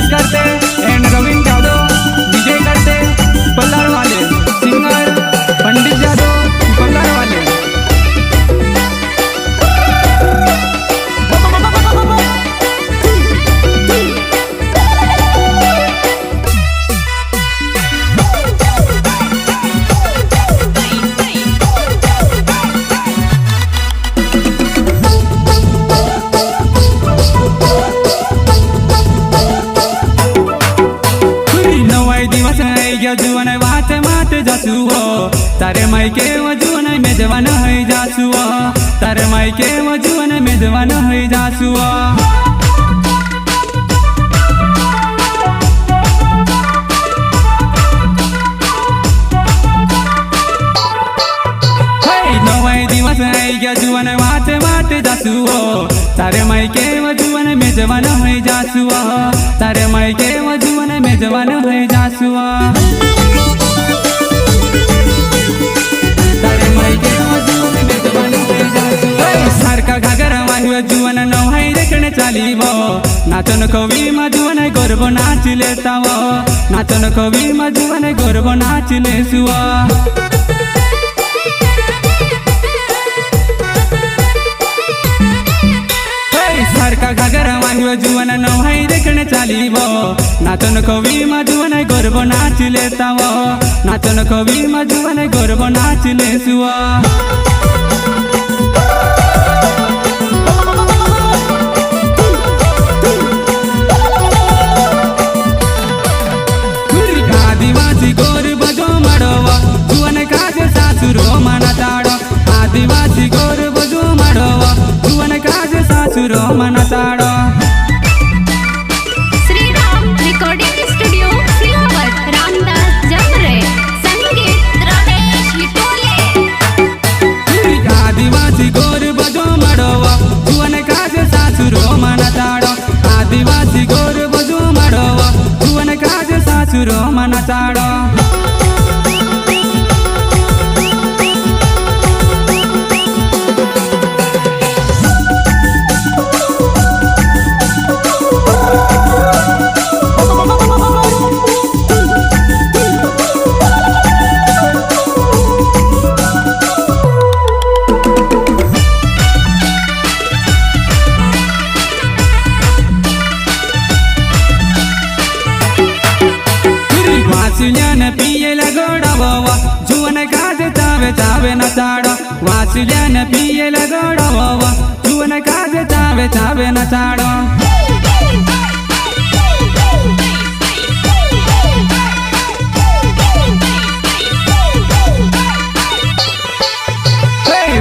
निलेश करते एंड रविंद्र जादव विजय करते पल्लार वाले सिंगर पंडित जादव पल्लार वाले। जुवन वाट माट जासुओ तारे मायके जुवन मेजवान है जासुओ तारे मायके जुवन मेजवान है जासुओ। नवाई दिवस है जुवन वाट माट जासुओ तारे मायके जुवन मेजवान है जासुओ तारे मायके जुवन मेजवान है जासुओ। सारखा घागरा वाहिव जुवन नवहाय देखणे चालीवो नाचन कवी मा जुवन गर्भ नाच लेतावो नाचन कवी मा जुवन गर्भ नाच लेसुआ। सारखा घागरा वाहिव जुवन नवहाय देखणे चालीवो नाचन कवी मा जुवन गर्भ नाच लेतावो नाचन कवी मा जुवन गर्भ नाच लेसुआ। आदिवासी गोर बजो मडवा जुवन काज सासुरो मना ताड़ो आदिवासी गोर बजो मडवा जुवन काज सासुरो मना ताड़ो। श्री राम रिकॉर्डिंग स्टूडियो सिलावट रामदास जमरे संगीत रमेश लिटोले। आदिवासी गोर बजो मडवा जुवन काज सासुरो मना ताड़ो आदिवासी गोर बजो मडवा जुवन काज सासुरो मना ताड़ो। वासुल्यान पियेला गोडावा जुवन काज चावे चावे न ताड़ो वासुल्यान पियेला गोडावा जुवन काज चावे चावे न ताड़ो।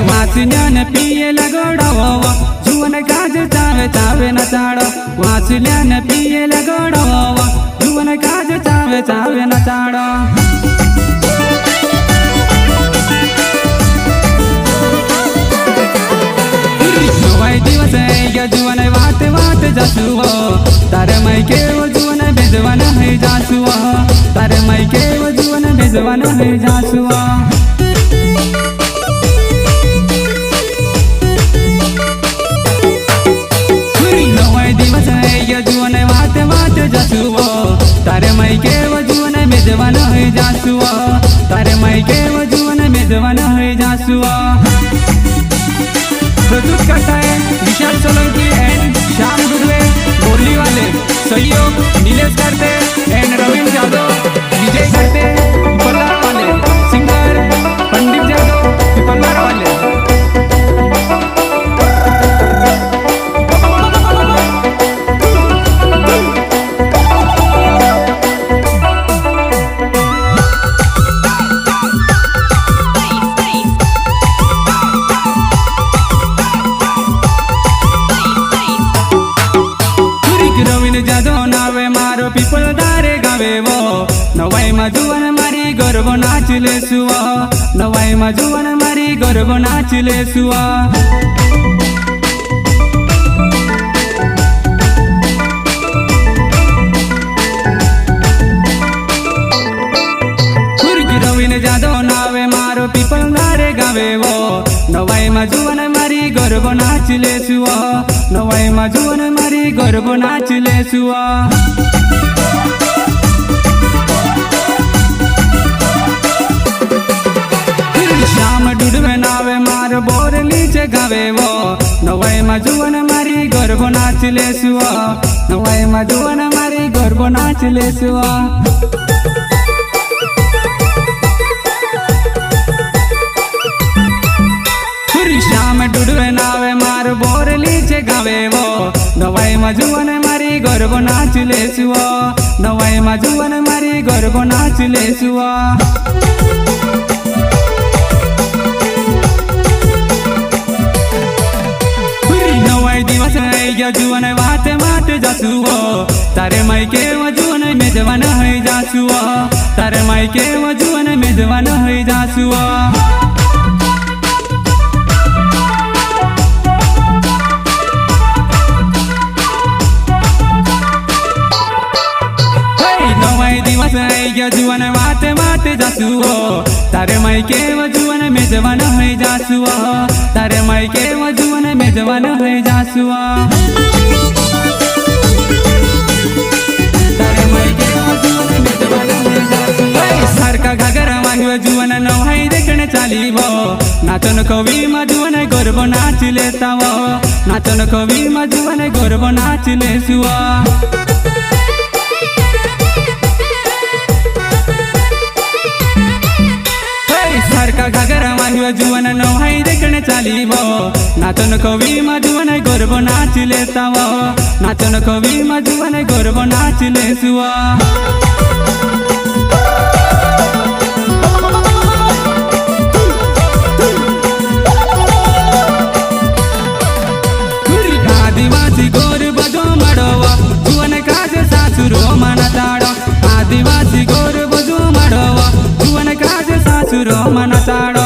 वासुल्यान पियेला गोडावा जुवन काज चावे चावे न ताड़ो वासुल्यान पियेला गोडावा जुवन काज चावे चावे न ताड़ो। नवाई दिवस है जुवन वाट वाट जासुओ तारे मायके जुवन मेजवान है जासुओ तारे मायके जुवन मेजवान है जासुओ। नवाई दिवस है जुवन वाट वाट जासुओ तारे मायके जुवन मेजवान है जासुओ तारे मायके जुवन मेजवान है जासुओ। प्रस्तुत करता है विशाल सोलंकी एंड श्याम गुडवे बोरली वाले सहयोग निलेश करते एंड रविंद्र जादव विजय करते पल्लार वाले सिंगर पंडित जादव पल्लार वाले। पीपल दारे गावे वो नवाई मा जुवन मारी गर्भ नाच लेसुआ नवाई मा जुवन मारी गर्भ नाच लेसुआ। रविंद्र जादव नावे मारो पीपल दारे गावे वो नवाई मा जुवन मारी गर्भ ગરબો નાચી લેશું નવાઈમાં જુઓ ને મારી ગરબો નાચી લેશું શ્યામ ડૂડવે નાવે માર બોરલી છે ગાવે વો નવાઈમાં જુઓ ને મારી ગરબો નાચી લેશું નવાઈમાં જુઓ ને મારી ગરબો નાચી લેશું શ્યામ ડૂડવે નાવે માર બોરલી છે ગાવે વો નવાઈમાં જુઓ ને મારી ગરબો નાચી લેશું નવાઈમાં જુઓ ને મારી ગરબો નાચી લેશું દિવસ આવી ગયા જુઓ ને વાતે માટે જાશું તારે માઈ કેવા જુઓ ને મેજવાન હઈ જાશું તારે માઈ કેવા જુઓ ને મેજવાન હઈ જાશું દિવસ આવી ગયા જુઓ ને વાતે માટે જાશું તારે માઈ કેવા જુઓ ને મેજવાન હઈ જાશું તારે માઈ કેવા જુઓ ને મેજવાન હઈ જાશું તારે માઈ કેવા જુઓ ને મેજવાન હઈ જાશું સરકા ઘાઘરા વાહ્યો જુઓ ને નવાઈ દેખણે ચાલીવો નાચન કવિમાં જુઓ ને ગરબો નાચી લેતા નાચન કવિમાં જુઓ ને ગરબો નાચી લેશું સરકા ઘાઘરા વાહ્યો જુઓ ને નવાઈ દેખણે ચાલીવો નાચન કવિમાં જુઓ ને ગરબો નાચી લેતા નાચન કવિમાં જુઓ ને ગરબો નાચી લેશું આદિવાસી ગરબો જો મળવા જુઓ ને કાજે સાસુરો માના તાળો આદિવાસી ગરબો જો મળવા જુઓ ને કાજે સાસુરો માના તાળો